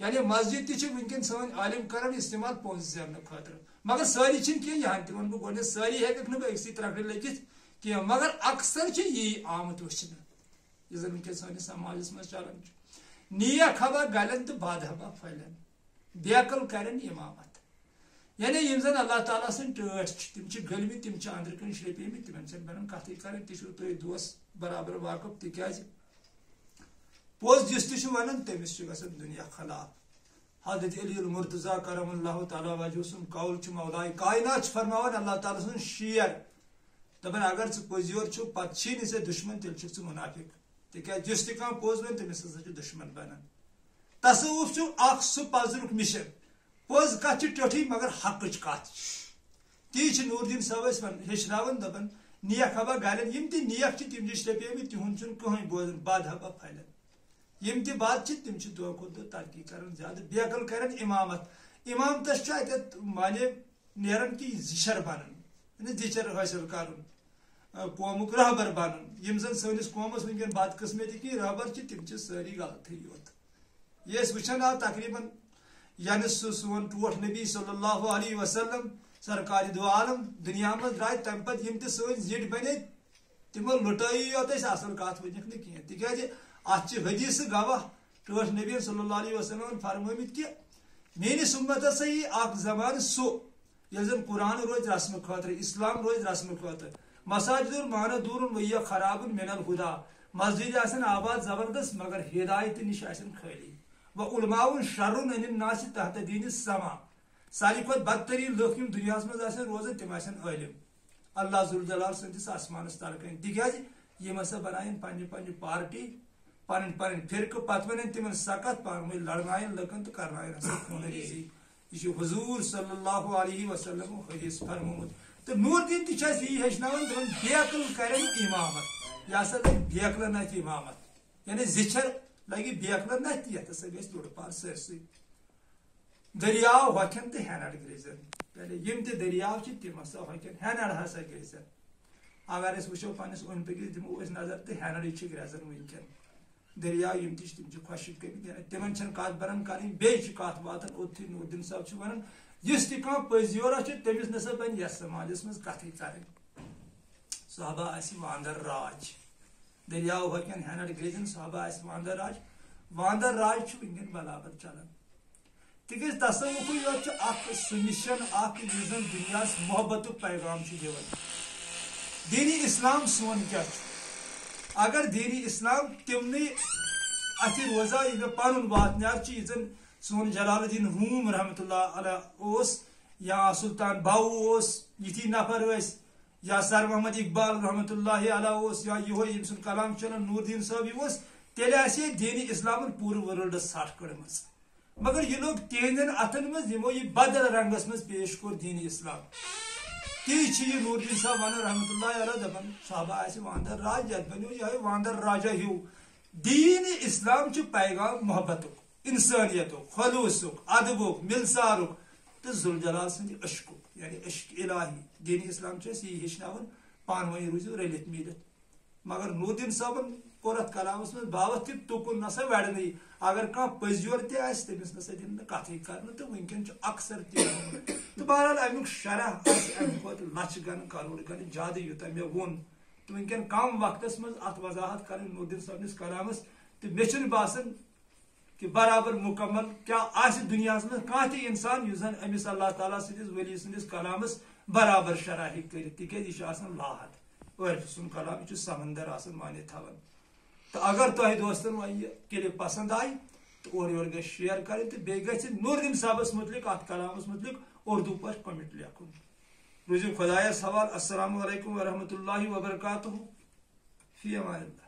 یعنی مسجد تہ ونکن سن عالم کران استعمال پونس زینہ خاطر مگر ساری چھن کی یہاں تہ ون بہ گۄڈنیتھ ساری ہیککھ نہٕ بہٕ أکسٕے ترکرِ لٔگِتھ کینٛہہ مگر اکثر چھ یی آمت وٕچھنہٕ یُس زن ونکیٚن سٲنِس سماجس منٛز چلان چھُ نیک ہوا گلن تہٕ بد ہوا پھلن بیقل کرن امامت یعنی یم زن اللہ تعالیٰ سٕنٛدۍ ٹٲٹھۍ چھِ تِم چھِ گٔلمٕتۍ تِم چھِ أنٛدرٕ کِنۍ شرٛپیمٕتۍ تِمن چھنہٕ بنان کتھٕے کرٕنۍ تہِ چھُو تُہۍ دوس برابر واقف تِکیازِ پوٚز یُس تہِ چھُ ونان تٔمِس چھُ گژھان دُنیا خلاف حضرت علی المرتضیٰ کرم اللہ تعالیٰ وجہ سُنٛد قول چھُ مولائے کائنات چھُ فرماوان اللہ تعالیٰ سُنٛد شیر دپان اگر ژٕ پوٚز یور چھُ پتہٕ چھی نہٕ ژےٚ دُشمن تیٚلہِ چھُکھ ژٕ مُنافِق تِکیازِ یُس تہِ کانٛہہ پوٚز ونہِ تٔمِس ہسا چھُ دُشمن بنان تصوف چھُ اکھ سُہ پزرُک مِشن پوٚز کتھ چھِ ٹیوٚٹھٕے مگر حقٕچ کتھ تی چھِ نور الدین صٲب ٲسۍ ہیٚچھناوان دپان نیک ہوا گلن یم تہِ نیک چھِ تِم چھِ شرٛپیمٕتۍ تِہُنٛد چھُنہٕ کٕہٕنۍ بوزان بد ہوا پھلن یم تہِ بد چھِ تِم چھِ دۄہ کھۄتہٕ دۄہ ترقی کران زیادٕ بیقل کران امامت امامتس چھُ اتٮ۪تھ مانے نیران کہ زِچھر بنان یعنی زِچھر حٲصِل کرُن قومُک رہبر بنُن یم زن سٲنِس قومس ونکیٚن بدقسمتی رہبر چھِ تِم چھِ سٲری غلطٕے یوت یہ أسۍ وٕچھان آو تقریٖباً ینہٕ سُہ سون ٹوٹھ نبی صلی اللہ علیہ وسلم سرکار دو عالم دنیا منٛز درٛاے تمہِ پتہٕ یم تہِ سٲنۍ زِٹھۍ بنے تِمو لُٹٲیی یوت أسۍ اصل کتھ ؤنِکھ نہٕ کینٛہہ تِکیازِ اتھ چھِ حدیثہٕ گواہ ٹٲٹھ نبی صلی اللہ علیہ وسلم فرمٲمٕتۍ کہ میٲنِس اُمتس ہسا یی اکھ زمانہٕ سُہ ییٚلہِ زن قرآن روزِ رسمہٕ خٲطرٕ اسلام روزِ رسمہٕ خٲطرٕ مساجد مانادور ویہ خراب من الہدا مسجد آسن آباد زبردست مگر ہدایت نش آسن خالی و علماء شر عن الناس تحت دین السما ساروی کھۄتہٕ بدترین لُکھ یم دنیاہس منٛز آسن روزان تِم آسن عٲلم اللہ ذوالجلال سٕنٛدِس آسمانس تل کٔنۍ تِکیازِ یم ہسا بناین پننہِ پننہِ پارٹی پنٕنۍ پنٕنۍ فرقہٕ پتہٕ ونن تِمن سخت پانہٕ ؤنۍ لڑناین لُکن تہٕ کرناین ہسا خوٗن ریزی یہ چھُ حضوٗر صلی اللہ علیہ وسلم حدیث فرمومُت تو نور الدین تہِ چھُ اَسہِ یی ہیٚچھناوان دپان بیقل کرن امامت یہ ہسا لگہِ بیقلن اتھِ امامت یعنی زِچھر لگہِ بیقلن اتھِ یتھ ہسا گژھِ لُڑٕ پار سٲرسٕے دریاو ہۄکھن تہٕ ہینر گریزن پہلے یم تہِ دریاو چھِ تِم ہسا ہۄکھن ہینر ہسا گریزن اگر أسۍ وٕچھو پننس أنٛدۍ پٔکِس دِمو أسۍ نظر تہٕ ہینرٕے چھِ گریزان ونکیٚن دریاو یم تہِ چھِ تِم چھِ خۄشِک گٔمٕتۍ تِمن چھنہٕ کتھ بنان کرٕنۍ بیٚیہِ چھِ کتھ واتان اوٚتتھٕے نور الدین صٲب چھِ ونان یُس تہِ کانٛہہ پٔزۍ یورا چھُ تٔمِس نسا بنہِ یتھ سماجس منٛز کتھٕے کرٕنۍ سُہ ہبا آسہِ واندر راج دریاو ہۄکھن ہینر گریزن سُہ ہبا آسہِ واندر راج چھُ ونکیٚن برابر چلان تِکیازِ تصوفٕے یوت چھُ اکھ سُہ مِشن اکھ یُس زن دُنیاہس محبتُک پیغام چھُ دِوان دینی اسلام سون کیاہ چھُ اگر دینی اسلام تِمنٕے اتھِ روزا یہِ مےٚ پنُن واتنیٛار چھُ یہِ زن سون جلال الدین روم رحمتہ اللہ علیہ اوس یا سلطان باہو اوس یِتھی نفر ٲسۍ یا سر محمد اقبال رحمتہ اللہ علیہ اوس یا یِہوے ییٚمہِ سُنٛد کلام چھُ ونان نور الدین صٲب یہِ اوس تیٚلہِ آسہِ ہے دینی اسلامن پوٗرٕ ورلڈس ژھٹھ کٔڑمٕژ مگر یہِ لوٚگ تِہنٛدٮ۪ن اتھن منٛز یِمو یہِ بدل رنگس منٛز پیش کوٚر دینی اسلام تی چھِ یہِ نور الدین صٲب ونان رحمتہ اللہ علیہ دپان سُہ ہبا آسہِ واندر راج یتھ بنیو یِہوے واندر راجا ہیوٗ دین اسلام چھُ پیغام محبتُک انسانیتُک خلوصُک ادبُک ملسارُک تہٕ ذوالجلال سٕنٛدِ عشقُک یعنی عشق الہی دین اسلام چھُ اَسہِ یی ہیٚچھناوان پانہٕ ؤنۍ روٗزِو رٔلِتھ میٖلِتھ مگر نور الدین صٲبن کوٚر اتھ کلامس منٛز باوتھ تہِ تُکُن نسا وڑنٕے اگر کانٛہہ پٔزۍ یور تہِ آسہِ تٔمِس نسا دِنۍ نہٕ کتھٕے کرنہٕ تہٕ ونکیٚن چھُ اکثر تہِ تہٕ بہرحال امیُک شرح آسہِ امہِ کھۄتہٕ لچھِ گنہٕ کرور گنہٕ زیادٕ یوٗتاہ مےٚ ووٚن تہٕ ونکیٚن کم وقتس منٛز اتھ وضاحت کرٕنۍ نور الدین صٲبنِس کلامس تہٕ مےٚ چھُنہٕ باسان کہ برابر مکمل کیا آسہِ دُنیاہس منٛز کانٛہہ تہِ انسان یُس زن أمِس اللہ تعالیٰ سٕنٛدِس ؤلی سٕنٛدِس کلامس برابر شرح ہیٚکہِ کٔرِتھ تِکیازِ یہِ چھُ آسان لاحت عٲرفہٕ سُنٛد کلام یہِ چھُ سمندر آسان مانے تھاوان تہٕ اگر تۄہہِ دوستن وۄنۍ یہِ کلپ پسند آیہِ تہٕ اورٕ یورٕ گژھِ شیر کرٕنۍ تہٕ بیٚیہِ گژھِ نور الدین صٲبس متعلق اتھ کلامس متعلق اردو پٲٹھۍ کوٚمنٹ لیکھُن روٗزِو خۄدایس حوالہٕ السلام علیکم ورحمتہ اللہ وبرکاتہ فی امان اللہ.